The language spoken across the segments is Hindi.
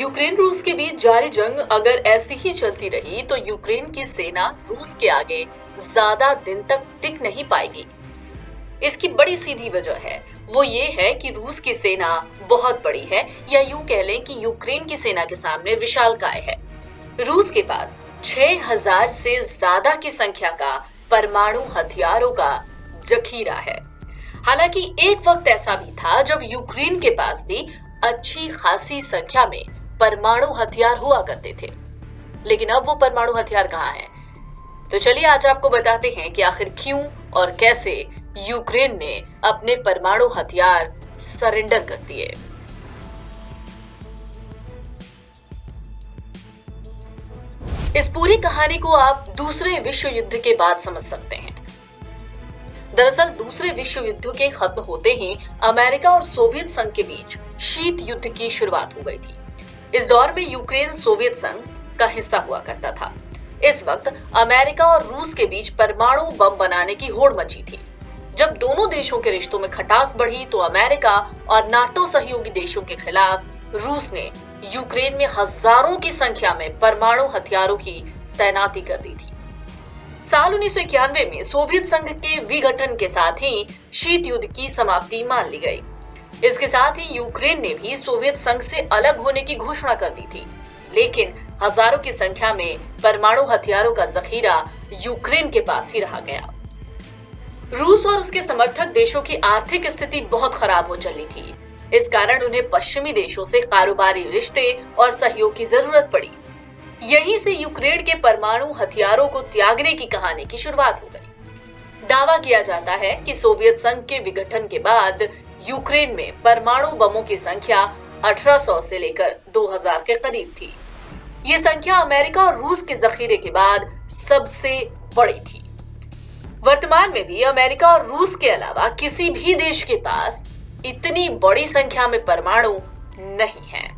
यूक्रेन रूस के बीच जारी जंग अगर ऐसी ही चलती रही तो यूक्रेन की सेना रूस के आगे ज्यादा दिन तक टिक नहीं पाएगी। इसकी बड़ी सीधी वजह है, वो ये है कि रूस की सेना बहुत बड़ी है, या यूं कह लें कि यूक्रेन की सेना के सामने विशालकाय है। रूस के पास 6000 से ज्यादा की संख्या का परमाणु हथियारों का जखीरा है। हालांकि एक वक्त ऐसा भी था जब यूक्रेन के पास भी अच्छी खासी संख्या में परमाणु हथियार हुआ करते थे, लेकिन अब वो परमाणु हथियार कहाँ हैं? तो चलिए आज आपको बताते हैं कि आखिर क्यों और कैसे यूक्रेन ने अपने परमाणु हथियार सरेंडर कर दिए। इस पूरी कहानी को आप दूसरे विश्व युद्ध के बाद समझ सकते हैं। दरअसल दूसरे विश्व युद्ध के खत्म होते ही अमेरिका और सोवियत संघ के बीच शीत युद्ध की शुरुआत हो गई थी। इस दौर में यूक्रेन सोवियत संघ का हिस्सा हुआ करता था। इस वक्त अमेरिका और रूस के बीच परमाणु बम बनाने की होड़ मची थी। जब दोनों देशों के रिश्तों में खटास बढ़ी तो अमेरिका और नाटो सहयोगी देशों के खिलाफ रूस ने यूक्रेन में हजारों की संख्या में परमाणु हथियारों की तैनाती कर दी थी। साल 1991 में सोवियत संघ के विघटन के साथ ही शीत युद्ध की समाप्ति मान ली गई। इसके साथ ही यूक्रेन ने भी सोवियत संघ से अलग होने की घोषणा कर दी थी, लेकिन हजारों की संख्या में परमाणु हथियारों का जखीरा यूक्रेन के पास ही रहा गया। रूस और उसके समर्थक देशों की आर्थिक स्थिति बहुत खराब हो चली थी। इस कारण उन्हें पश्चिमी देशों से कारोबारी रिश्ते और सहयोग की जरूरत पड़ी। यहीं से यूक्रेन के परमाणु हथियारों को त्यागने की कहानी की शुरुआत हो गई। दावा किया जाता है कि सोवियत संघ के विघटन के बाद यूक्रेन में परमाणु बमों की संख्या 1800 से लेकर 2000 के करीब थी। ये संख्या अमेरिका और रूस के जखीरे के बाद सबसे बड़ी थी। वर्तमान में भी अमेरिका और रूस के अलावा किसी भी देश के पास इतनी बड़ी संख्या में परमाणु नहीं है।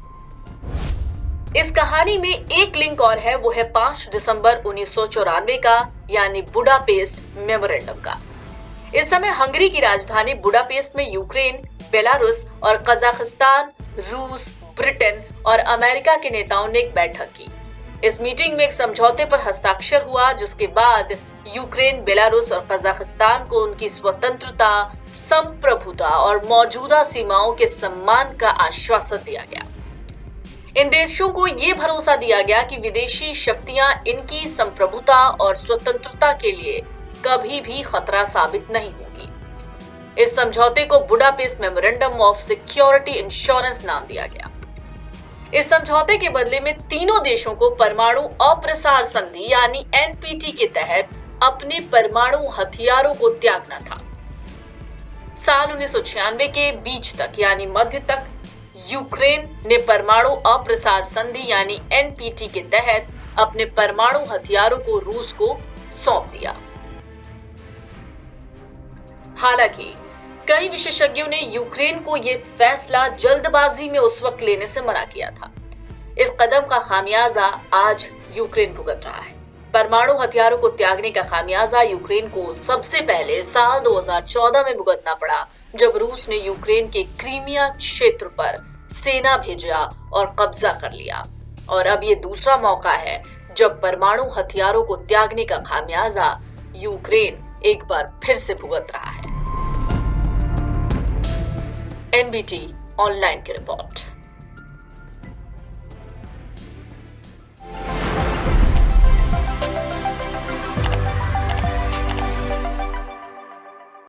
इस कहानी में एक लिंक और है, वो है 5 दिसंबर 1994 का, यानी बुडापेस्ट मेमोरेंडम का। इस समय हंगरी की राजधानी बुडापेस्ट में यूक्रेन, बेलारूस और कजाकिस्तान, रूस, ब्रिटेन और अमेरिका के नेताओं ने एक बैठक की। इस मीटिंग में एक समझौते पर हस्ताक्षर हुआ, जिसके बाद यूक्रेन, बेलारूस और कजाकिस्तान को उनकी स्वतंत्रता, संप्रभुता और मौजूदा सीमाओं के सम्मान का आश्वासन दिया गया। इन देशों को ये भरोसा दिया गया कि विदेशी शक्तियां इनकी संप्रभुता और स्वतंत्रता के लिए कभी भी खतरा साबित नहीं होगी। इस समझौते को Budapest memorandum of security insurance नाम दिया गया। इस समझौते के बदले में तीनों देशों को परमाणु अप्रसार संधि यानी एनपीटी के तहत अपने परमाणु हथियारों को त्यागना था। साल 1996 के बीच तक यानी मध्य तक यूक्रेन ने परमाणु अप्रसार संधि यानी एनपीटी के तहत अपने परमाणु हथियारों को रूस को सौंप दिया। हालांकि कई विशेषज्ञों ने यूक्रेन को यह फैसला जल्दबाजी में उस वक्त लेने से मना किया था। इस कदम का खामियाजा आज यूक्रेन भुगत रहा है। परमाणु हथियारों को त्यागने का खामियाजा यूक्रेन को सबसे पहले साल 2014 में भुगतना पड़ा, जब रूस ने यूक्रेन के क्रीमिया क्षेत्र पर सेना भेजा और कब्जा कर लिया। और अब ये दूसरा मौका है जब परमाणु हथियारों को त्यागने का खामियाजा यूक्रेन एक बार फिर से भुगत रहा है। एनबीटी ऑनलाइन की रिपोर्ट।